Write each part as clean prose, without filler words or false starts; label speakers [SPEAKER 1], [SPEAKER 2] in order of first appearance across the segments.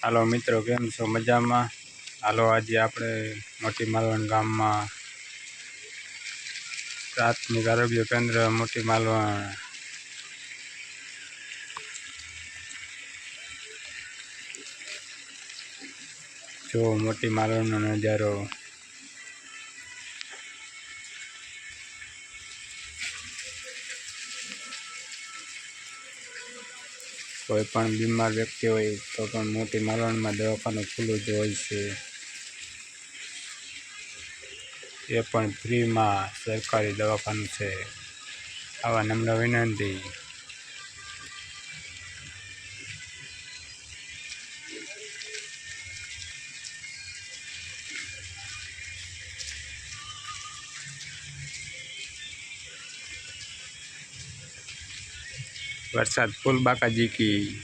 [SPEAKER 1] હાલો મિત્રો, કેમ છો? મજામાં? હાલો, આજે આપણે મોટી માલવણ ગામમાં પ્રાથમિક આરોગ્ય કેન્દ્ર મોટી માલવણ જો મોટી માલવણનો નજારો. કોઈ પણ બીમાર વ્યક્તિ હોય તો પણ મોટી માલવણમાં દવાખાનું ખુલ્લું જ હોય છે. એ પણ ફ્રીમાં સરકારી દવાખાનું છે. આવા નમ્ર વિનંતી. वरसाद फूल बाकाजी की।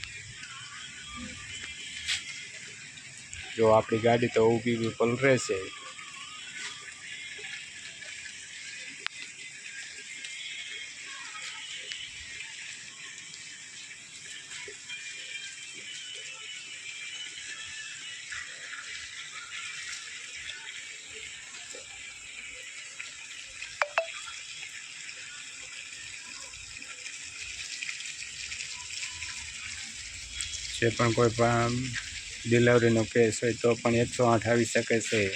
[SPEAKER 1] जो अपनी गाड़ी तो ऊभी भी पल रहे से। જે પણ કોઈ પણ ડિલિવરીનો કેસ હોય તો પણ 108 આવી શકે છે.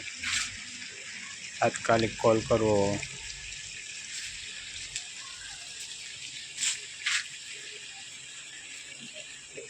[SPEAKER 1] તાત્કાલિક કોલ કરવો.